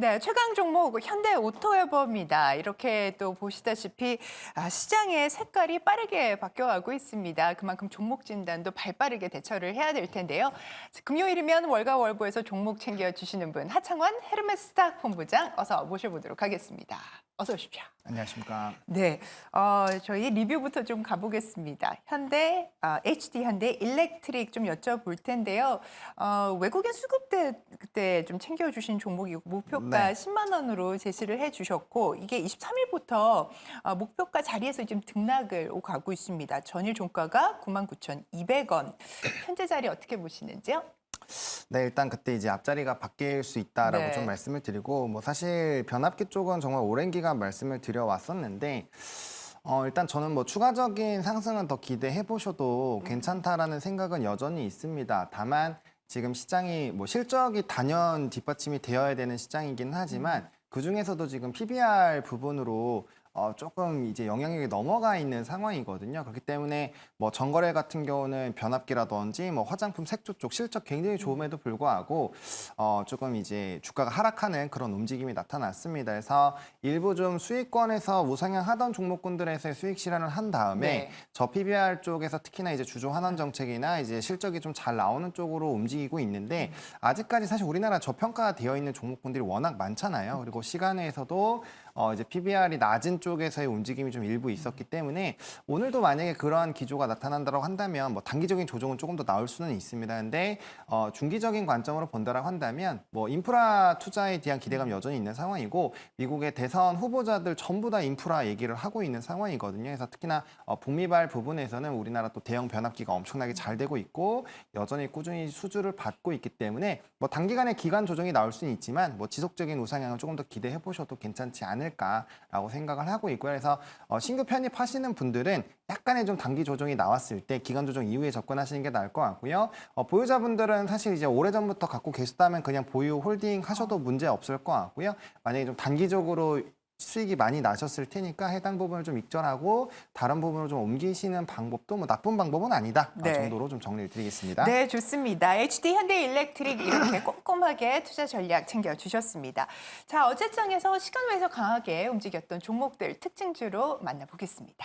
네, 최강 종목 현대오토웨버입니다. 이렇게 또 보시다시피 시장의 색깔이 빠르게 바뀌어가고 있습니다. 그만큼 종목 진단도 발빠르게 대처를 해야 될 텐데요. 금요일이면 월가월보에서 종목 챙겨주시는 분 하창원 헤르메스스탁 본부장 어서 모셔보도록 하겠습니다. 어서 오십시오. 안녕하십니까. 네, 저희 리뷰부터 좀 가보겠습니다. HD 현대 일렉트릭 좀 여쭤볼 텐데요. 외국인 수급대 그때 좀 챙겨주신 종목이고 목표가 네. 10만 원으로 제시를 해주셨고 이게 23일부터 목표가 자리에서 지금 등락을 오가고 있습니다. 전일 종가가 99,200원. 현재 자리 어떻게 보시는지요? 네, 일단 그때 이제 앞자리가 바뀔 수 있다라고 네. 좀 말씀을 드리고, 뭐 사실 변압기 쪽은 정말 오랜 기간 말씀을 드려왔었는데, 일단 저는 뭐 추가적인 상승은 더 기대해 보셔도 괜찮다라는 생각은 여전히 있습니다. 다만 지금 시장이 뭐 실적이 단연 뒷받침이 되어야 되는 시장이긴 하지만 그 중에서도 지금 PBR 부분으로 조금 이제 영향력이 넘어가 있는 상황이거든요. 그렇기 때문에 뭐 전거래 같은 경우는 변압기라든지 뭐 화장품 색조 쪽 실적 굉장히 좋음에도 불구하고 조금 이제 주가가 하락하는 그런 움직임이 나타났습니다. 그래서 일부 좀 수익권에서 우상향하던 종목군들에서의 수익 실현을 한 다음에 네. 저 PBR 쪽에서 특히나 이제 주주 환원 정책이나 이제 실적이 좀 잘 나오는 쪽으로 움직이고 있는데 아직까지 사실 우리나라 저평가되어 있는 종목군들이 워낙 많잖아요. 그리고 시간에서도 이제 PBR이 낮은 쪽에서의 움직임이 좀 일부 있었기 때문에 오늘도 만약에 그러한 기조가 나타난다고 한다면 뭐 단기적인 조정은 조금 더 나올 수는 있습니다. 근데 중기적인 관점으로 본다라고 한다면 뭐 인프라 투자에 대한 기대감이 여전히 있는 상황이고 미국의 대선 후보자들 전부 다 인프라 얘기를 하고 있는 상황이거든요. 그래서 특히나 북미발 부분에서는 우리나라 또 대형 변압기가 엄청나게 잘 되고 있고 여전히 꾸준히 수주를 받고 있기 때문에 뭐 단기간에 기간 조정이 나올 수는 있지만 뭐 지속적인 우상향을 조금 더 기대해 보셔도 괜찮지 않을까라고 생각을 하고 있고요. 그래서 신규 편입하시는 분들은 약간의 좀 단기 조정이 나왔을 때 기간 조정 이후에 접근하시는 게 나을 것 같고요. 보유자분들은 사실 이제 오래전부터 갖고 계셨다면 그냥 보유 홀딩 하셔도 문제 없을 것 같고요. 만약에 좀 단기적으로 수익이 많이 나셨을 테니까 해당 부분을 좀 익절하고 다른 부분으로 좀 옮기시는 방법도 뭐 나쁜 방법은 아니다 네. 정도로 좀 정리를 드리겠습니다. 네, 좋습니다. HD 현대일렉트릭 이렇게 꼼꼼하게 투자 전략 챙겨주셨습니다. 자, 어제장에서 시간 외에서 강하게 움직였던 종목들 특징주로 만나보겠습니다.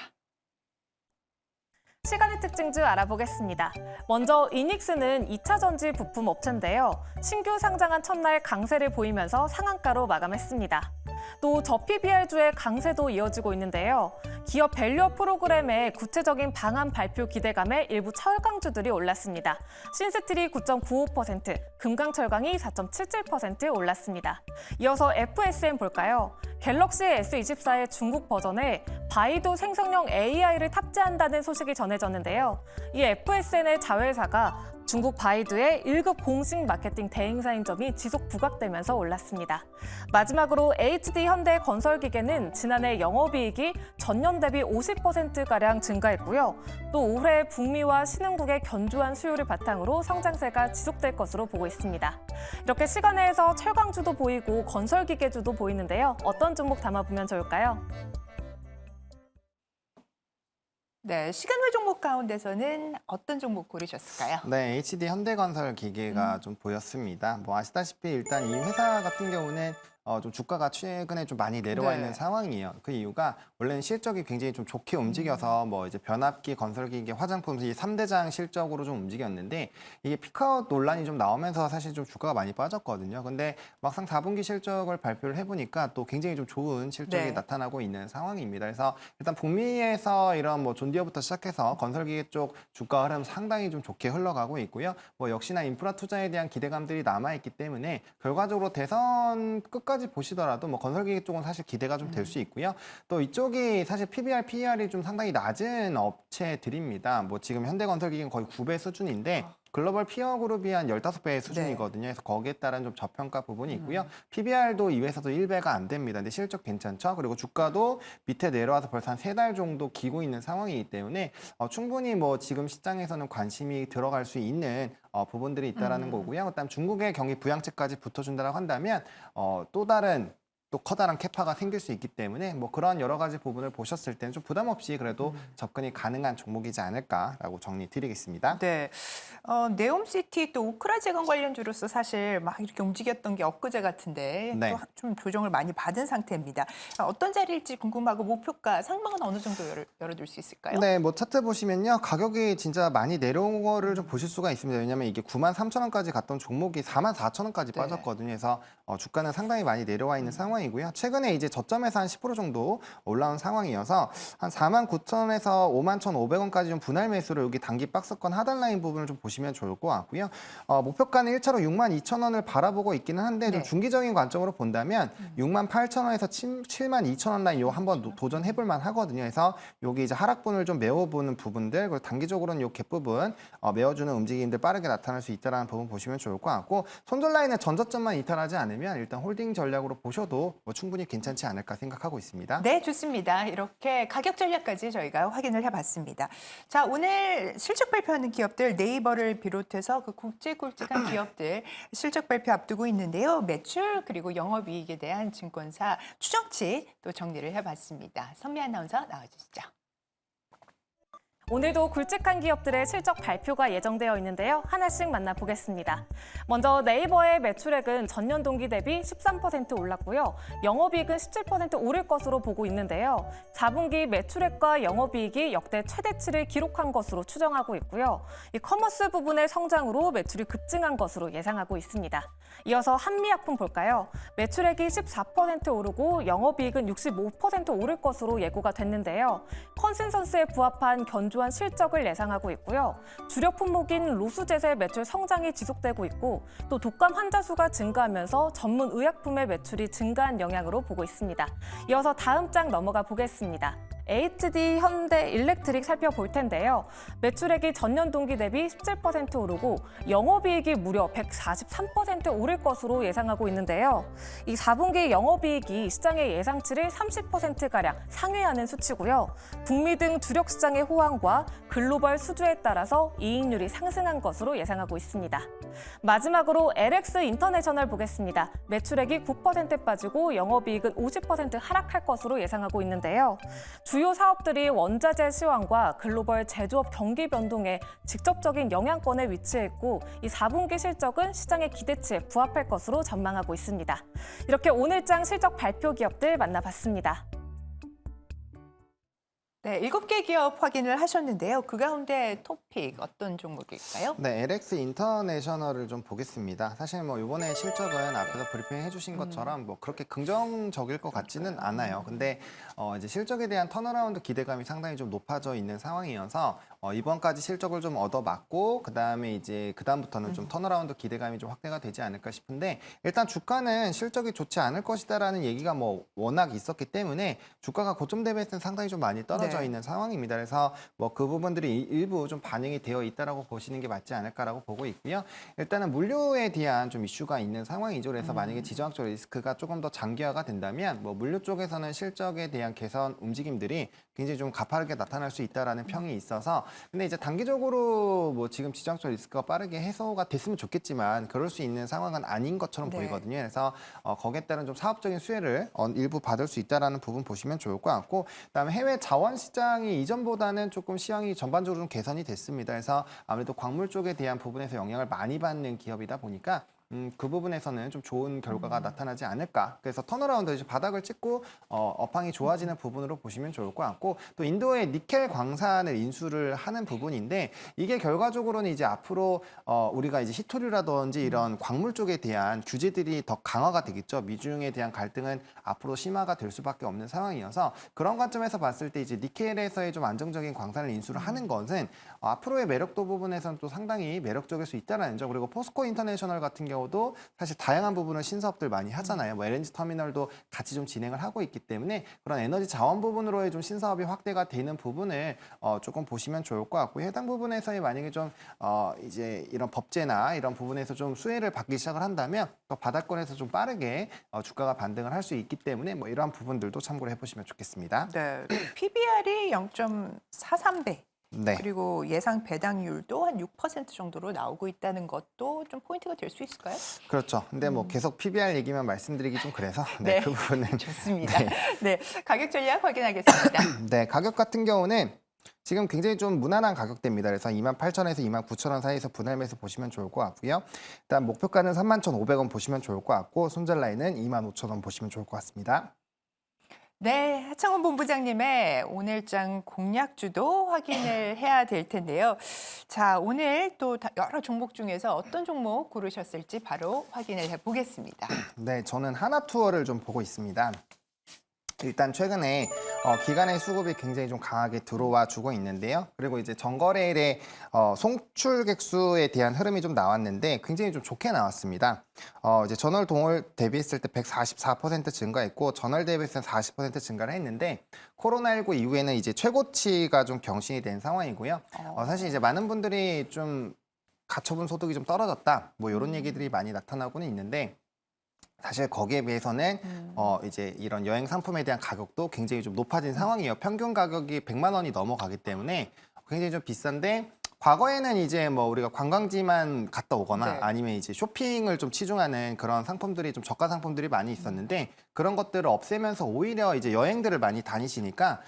시간의 특징주 알아보겠습니다. 먼저 이닉스는 2차 전지 부품 업체인데요. 신규 상장한 첫날 강세를 보이면서 상한가로 마감했습니다. 또 저PBR주의 강세도 이어지고 있는데요. 기업 밸류업 프로그램의 구체적인 방안 발표 기대감에 일부 철강주들이 올랐습니다. 신스틸이 9.95%, 금강철강이 4.77% 올랐습니다. 이어서 FSM 볼까요? 갤럭시 S24의 중국 버전에 바이두 생성형 AI를 탑재한다는 소식이 전해졌는데요. 이 FSN의 자회사가 중국 바이두의 1급 공식 마케팅 대행사인 점이 지속 부각되면서 올랐습니다. 마지막으로 HD 현대 건설기계는 지난해 영업이익이 전년 대비 50%가량 증가했고요. 또 올해 북미와 신흥국의 견조한 수요를 바탕으로 성장세가 지속될 것으로 보고 있습니다. 이렇게 시간에서 철강주도 보이고 건설기계주도 보이는데요. 어떤 종목 담아보면 좋을까요? 네, 시간외 종목 가운데서는 어떤 종목 고르셨을까요? 네, HD 현대건설 기계가 좀 보였습니다. 뭐 아시다시피 일단 이 회사 같은 경우는 좀 주가가 최근에 좀 많이 내려와 네. 있는 상황이에요. 그 이유가 원래는 실적이 굉장히 좀 좋게 움직여서 뭐 이제 변압기, 건설기계, 화장품 이 3대장 실적으로 좀 움직였는데 이게 피크아웃 논란이 좀 나오면서 사실 좀 주가가 많이 빠졌거든요. 근데 막상 4분기 실적을 발표를 해보니까 또 굉장히 좀 좋은 실적이 네. 나타나고 있는 상황입니다. 그래서 일단 북미에서 이런 뭐 존디어부터 시작해서 건설기계 쪽 주가 흐름 상당히 좀 좋게 흘러가고 있고요. 뭐 역시나 인프라 투자에 대한 기대감들이 남아있기 때문에 결과적으로 대선 끝까지 보시더라도 뭐 건설기계 쪽은 사실 기대가 좀 될 수 있고요. 또 이쪽이 사실 PBR, PER이 좀 상당히 낮은 업체들입니다. 뭐 지금 현대건설기계는 거의 9배 수준인데 글로벌 피어 그룹이 한 15배 수준이거든요. 그래서 거기에 따른 좀 저평가 부분이 있고요. PBR도 이 회사도 1배가 안 됩니다. 근데 실적 괜찮죠? 그리고 주가도 밑에 내려와서 벌써 한 3달 정도 기고 있는 상황이기 때문에 충분히 뭐 지금 시장에서는 관심이 들어갈 수 있는 부분들이 있다라는 거고요. 그다음 중국의 경기 부양책까지 붙어준다고 한다면 또 다른 또 커다란 캐파가 생길 수 있기 때문에 뭐 그런 여러 가지 부분을 보셨을 때는 좀 부담 없이 그래도 접근이 가능한 종목이지 않을까라고 정리 드리겠습니다. 네. 네옴시티 또 우크라 재건 관련주로서 사실 막 이렇게 움직였던 게 엊그제 같은데 네. 또 좀 조정을 많이 받은 상태입니다. 어떤 자리일지 궁금하고 목표가 상방은 어느 정도 열어둘 수 있을까요? 네, 뭐 차트 보시면요. 가격이 진짜 많이 내려온 거를 좀 보실 수가 있습니다. 왜냐하면 이게 93,000원까지 갔던 종목이 44,000원까지 네. 빠졌거든요. 그래서 주가는 상당히 많이 내려와 있는 상황이고요. 최근에 이제 저점에서 한 10% 정도 올라온 상황이어서 한 49,000원에서 51,500원까지 좀 분할 매수로 여기 단기 박스권 하단 라인 부분을 좀 보시면 좋을 것 같고요. 목표가는 1차로 62,000원을 바라보고 있기는 한데 좀 네. 중기적인 관점으로 본다면 68,000원에서 72,000원 라인 요 한번 도전해볼 만 하거든요. 그래서 여기 이제 하락분을 좀 메워보는 부분들, 그리고 단기적으로는 요 갭 부분 메워주는 움직임들 빠르게 나타날 수 있다는 부분 보시면 좋을 것 같고, 손절 라인의 전저점만 이탈하지 않으면 일단 홀딩 전략으로 보셔도 뭐 충분히 괜찮지 않을까 생각하고 있습니다. 네, 좋습니다. 이렇게 가격 전략까지 저희가 확인을 해봤습니다. 자, 오늘 실적 발표하는 기업들 네이버를 비롯해서 그 굵직굵직한 기업들 실적 발표 앞두고 있는데요. 매출 그리고 영업이익에 대한 증권사 추정치 또 정리를 해봤습니다. 선미 아나운서 나와주시죠. 오늘도 굵직한 기업들의 실적 발표가 예정되어 있는데요. 하나씩 만나보겠습니다. 먼저 네이버의 매출액은 전년 동기 대비 13% 올랐고요. 영업이익은 17% 오를 것으로 보고 있는데요. 4분기 매출액과 영업이익이 역대 최대치를 기록한 것으로 추정하고 있고요. 이 커머스 부분의 성장으로 매출이 급증한 것으로 예상하고 있습니다. 이어서 한미약품 볼까요? 매출액이 14% 오르고 영업이익은 65% 오를 것으로 예고가 됐는데요. 컨센서스에 부합한 견조한 실적을 예상하고 있고요. 주력 품목인 로스젯의 매출 성장이 지속되고 있고 또 독감 환자 수가 증가하면서 전문 의약품의 매출이 증가한 영향으로 보고 있습니다. 이어서 다음 장 넘어가 보겠습니다. HD 현대 일렉트릭 살펴볼 텐데요. 매출액이 전년 동기 대비 17% 오르고 영업이익이 무려 143% 오를 것으로 예상하고 있는데요. 이 4분기 영업이익이 시장의 예상치를 30%가량 상회하는 수치고요. 북미 등 주력 시장의 호황과 글로벌 수주에 따라서 이익률이 상승한 것으로 예상하고 있습니다. 마지막으로 LX 인터내셔널 보겠습니다. 매출액이 9% 빠지고 영업이익은 50% 하락할 것으로 예상하고 있는데요. 주요 사업들이 원자재 시황과 글로벌 제조업 경기 변동에 직접적인 영향권에 위치해 있고 이 4분기 실적은 시장의 기대치에 부합할 것으로 전망하고 있습니다. 이렇게 오늘장 실적 발표 기업들 만나봤습니다. 네, 7개 기업 확인을 하셨는데요. 그 가운데 토픽 어떤 종목일까요? 네, LX 인터내셔널을 좀 보겠습니다. 사실 뭐 이번에 실적은 앞에서 브리핑 해주신 것처럼 뭐 그렇게 긍정적일 것 같지는 않아요. 근데 이제 실적에 대한 턴어라운드 기대감이 상당히 좀 높아져 있는 상황이어서 이번까지 실적을 좀 얻어맞고 그다음에 이제 그다음부터는 좀 턴어라운드 기대감이 좀 확대가 되지 않을까 싶은데, 일단 주가는 실적이 좋지 않을 것이다라는 얘기가 뭐 워낙 있었기 때문에 주가가 고점 대비해서는 상당히 좀 많이 떨어져 네. 있는 상황입니다. 그래서 뭐 그 부분들이 일부 좀 반영이 되어 있다라고 보시는 게 맞지 않을까라고 보고 있고요. 일단은 물류에 대한 좀 이슈가 있는 상황이죠. 그래서 만약에 지정학적 리스크가 조금 더 장기화가 된다면 뭐 물류 쪽에서는 실적에 대한 개선 움직임들이 굉장히 좀 가파르게 나타날 수 있다라는 평이 있어서, 근데 이제 단기적으로 뭐 지금 지정학적 리스크가 빠르게 해소가 됐으면 좋겠지만 그럴 수 있는 상황은 아닌 것처럼 네. 보이거든요. 그래서 거기에 따른 좀 사업적인 수혜를 일부 받을 수 있다라는 부분 보시면 좋을 것 같고, 그다음에 해외 자원 시장이 이전보다는 조금 시황이 전반적으로 좀 개선이 됐습니다. 그래서 아무래도 광물 쪽에 대한 부분에서 영향을 많이 받는 기업이다 보니까 그 부분에서는 좀 좋은 결과가 나타나지 않을까. 그래서 턴어라운드 이제 바닥을 찍고 업황이 좋아지는 부분으로 보시면 좋을 것 같고, 또 인도의 니켈 광산을 인수를 하는 부분인데 이게 결과적으로는 이제 앞으로 우리가 이제 히토류라든지 이런 광물 쪽에 대한 규제들이 더 강화가 되겠죠. 미중에 대한 갈등은 앞으로 심화가 될 수밖에 없는 상황이어서 그런 관점에서 봤을 때 이제 니켈에서의 좀 안정적인 광산을 인수를 하는 것은 앞으로의 매력도 부분에서는 또 상당히 매력적일 수 있다라는 점. 그리고 포스코 인터내셔널 같은 경우도 사실 다양한 부분을 신사업들 많이 하잖아요. 뭐 LNG 터미널도 같이 좀 진행을 하고 있기 때문에 그런 에너지 자원 부분으로의 좀 신사업이 확대가 되는 부분을 조금 보시면 좋을 것 같고요. 해당 부분에서의 만약에 좀 이제 이런 법제나 이런 부분에서 좀 수혜를 받기 시작을 한다면 또 바닥권에서 좀 빠르게 주가가 반등을 할 수 있기 때문에 뭐 이러한 부분들도 참고를 해보시면 좋겠습니다. 네, PBR이 0.43배. 네. 그리고 예상 배당률도 한 6% 정도로 나오고 있다는 것도 좀 포인트가 될 수 있을까요? 그렇죠. 근데 뭐 계속 PBR 얘기만 말씀드리기 좀 그래서 네. 그 부분은 좋습니다. 네. 네, 가격 전략 확인하겠습니다. 네, 가격 같은 경우는 지금 굉장히 좀 무난한 가격대입니다. 그래서 28,000원에서 29,000원 사이에서 분할 매수 보시면 좋을 것 같고요. 일단 목표가는 31,500원 보시면 좋을 것 같고 손절 라인은 25,000원 보시면 좋을 것 같습니다. 네, 하창원 본부장님의 오늘장 공략주도 확인을 해야 될 텐데요. 자, 오늘 또 여러 종목 중에서 어떤 종목 고르셨을지 바로 확인을 해보겠습니다. 네, 저는 하나투어를 좀 보고 있습니다. 일단 최근에 기관의 수급이 굉장히 좀 강하게 들어와 주고 있는데요. 그리고 이제 전거래일에 송출객 수에 대한 흐름이 좀 나왔는데 굉장히 좀 좋게 나왔습니다. 이제 전월 동월 대비했을 때 144% 증가했고 전월 대비했을 때 40% 증가를 했는데 코로나19 이후에는 이제 최고치가 좀 경신이 된 상황이고요. 사실 이제 많은 분들이 좀 가처분 소득이 좀 떨어졌다. 뭐 이런 얘기들이 많이 나타나고는 있는데 사실 거기에 비해서는 이제 이런 여행 상품에 대한 가격도 굉장히 좀 높아진 상황이에요. 평균 가격이 100만 원이 넘어가기 때문에 굉장히 좀 비싼데 과거에는 이제 뭐 우리가 관광지만 갔다 오거나 네. 아니면 이제 쇼핑을 좀 치중하는 그런 상품들이 좀 저가 상품들이 많이 있었는데 그런 것들을 없애면서 오히려 이제 여행들을 많이 다니시니까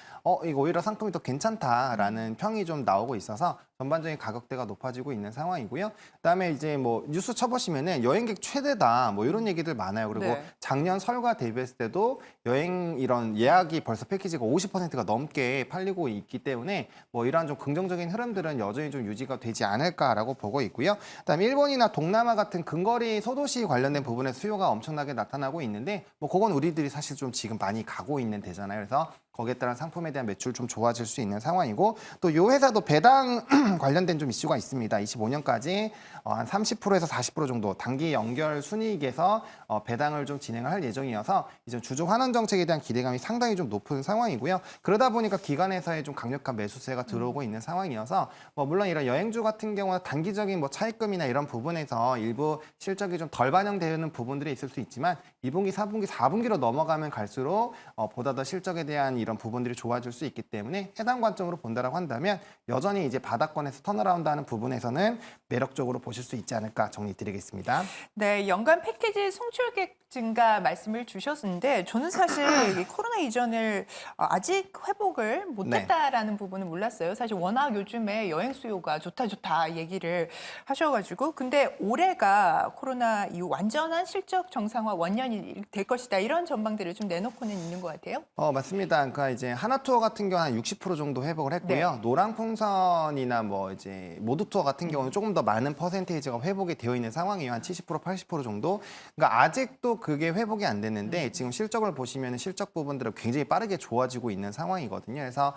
이거 오히려 상품이 더 괜찮다라는 평이 좀 나오고 있어서 전반적인 가격대가 높아지고 있는 상황이고요. 그다음에 이제 뭐 뉴스 쳐보시면은 여행객 최대다 뭐 이런 얘기들 많아요. 그리고 네. 작년 설과 대비했을 때도 여행 이런 예약이 벌써 패키지가 50%가 넘게 팔리고 있기 때문에 뭐 이러한 좀 긍정적인 흐름들은 여전히 좀 유지가 되지 않을까라고 보고 있고요. 그다음에 일본이나 동남아 같은 근거리 소도시 관련된 부분에 수요가 엄청나게 나타나고 있는데 뭐 그건 우리들이 사실 좀 지금 많이 가고 있는 데잖아요. 그래서 거기에 따른 상품에 대한 매출 좀 좋아질 수 있는 상황이고 또 이 회사도 배당 관련된 좀 이슈가 있습니다. 25년까지 한 30%에서 40% 정도 단기 연결 순이익에서 배당을 좀 진행을 할 예정이어서 이제 주주 환원 정책에 대한 기대감이 상당히 좀 높은 상황이고요. 그러다 보니까 기관에서의 좀 강력한 매수세가 들어오고 있는 상황이어서 뭐 물론 이런 여행주 같은 경우는 단기적인 뭐 차익금이나 이런 부분에서 일부 실적이 좀 덜 반영되는 부분들이 있을 수 있지만 2분기, 3분기, 4분기로 넘어가면 갈수록 보다 더 실적에 대한 이런 부분들이 좋아질 수 있기 때문에 해당 관점으로 본다라고 한다면 여전히 이제 바닥권에서 턴어라운드하는 부분에서는 매력적으로 보실 수 있지 않을까 정리드리겠습니다. 네, 연간 패키지 송출객 증가 말씀을 주셨는데 저는 사실 이 코로나 이전을 아직 회복을 못했다라는 부분은 몰랐어요. 사실 워낙 요즘에 여행 수요가 좋다 얘기를 하셔가지고 근데 올해가 코로나 이후 완전한 실적 정상화 원년이 될 것이다 이런 전망들을 좀 내놓고는 있는 것 같아요. 맞습니다. 그러니까 이제 하나투어 같은 경우는 한 60% 정도 회복을 했고요. 네. 노랑풍선이나 뭐 이제 모두투어 같은 경우는 조금 더 많은 퍼센테이지가 회복이 되어 있는 상황이에요. 한 70%, 80% 정도. 그러니까 아직도 그게 회복이 안 됐는데 지금 실적을 보시면 실적 부분들은 굉장히 빠르게 좋아지고 있는 상황이거든요. 그래서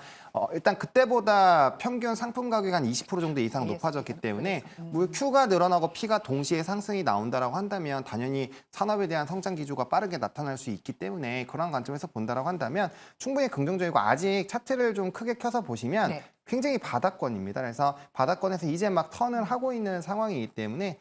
일단 그때보다 평균 상품 가격이 한 20% 정도 이상 높아졌기 때문에 Q가 늘어나고 P가 동시에 상승이 나온다라고 한다면 당연히 산업에 대한 성장 기조가 빠르게 나타날 수 있기 때문에 그런 관점에서 본다라고 한다면 충분히 긍정적이고 아직 차트를 좀 크게 켜서 보시면 네. 굉장히 바닥권입니다. 그래서 바닥권에서 이제 막 턴을 하고 있는 상황이기 때문에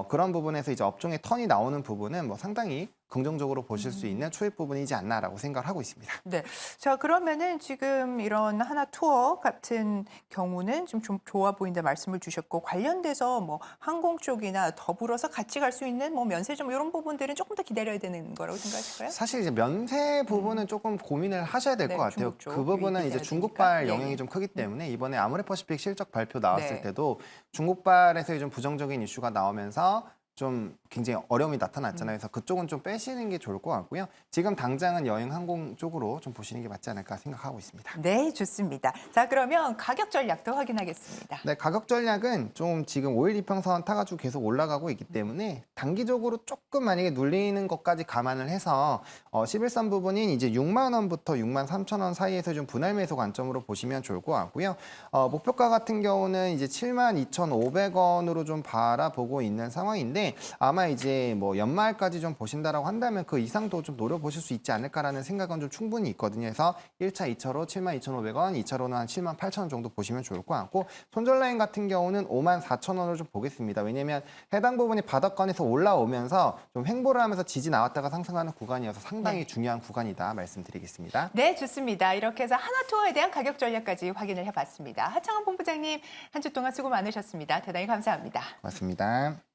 그런 부분에서 이제 업종의 턴이 나오는 부분은 뭐 상당히 긍정적으로 보실 수 있는 초입 부분이지 않나라고 생각을 하고 있습니다. 네. 자, 그러면은 지금 이런 하나 투어 같은 경우는 좀 좋아 보인다 말씀을 주셨고 관련돼서 뭐 항공 쪽이나 더불어서 같이 갈 수 있는 뭐 면세점 이런 부분들은 조금 더 기다려야 되는 거라고 생각하실까요? 사실 이제 면세 부분은 조금 고민을 하셔야 될 것 네, 같아요. 중국 쪽 그 부분은 유입이 이제 돼야 중국발 되니까. 영향이 예. 좀 크기 때문에 이번에 아모레퍼시픽 실적 발표 나왔을 네. 때도 중국발에서 좀 부정적인 이슈가 나오면서 좀 굉장히 어려움이 나타났잖아요. 그래서 그쪽은 좀 빼시는 게 좋을 것 같고요. 지금 당장은 여행 항공 쪽으로 좀 보시는 게 맞지 않을까 생각하고 있습니다. 네, 좋습니다. 자, 그러면 가격 전략도 확인하겠습니다. 네, 가격 전략은 좀 지금 5일 이평선 타가지고 계속 올라가고 있기 때문에 단기적으로 조금 만약에 눌리는 것까지 감안을 해서 11선 부분인 이제 6만 원부터 6만 3천 원 사이에서 좀 분할 매수 관점으로 보시면 좋을 것 같고요. 목표가 같은 경우는 이제 7만 2,500원으로 좀 바라보고 있는 상황인데 때문에 아마 이제 뭐 연말까지 좀 보신다라고 한다면 그 이상도 좀 노려보실 수 있지 않을까라는 생각은 좀 충분히 있거든요. 그래서 1차, 2차로 72,500원, 2차로는 한 78,000원 정도 보시면 좋을 것 같고 손절 라인 같은 경우는 54,000원을 좀 보겠습니다. 왜냐면 해당 부분이 바닥권에서 올라오면서 좀 횡보를 하면서 지지 나왔다가 상승하는 구간이어서 상당히 중요한 구간이다 말씀드리겠습니다. 네, 좋습니다. 이렇게 해서 하나투어에 대한 가격 전략까지 확인을 해봤습니다. 하창원 본부장님, 한 주 동안 수고 많으셨습니다. 대단히 감사합니다. 고맙습니다.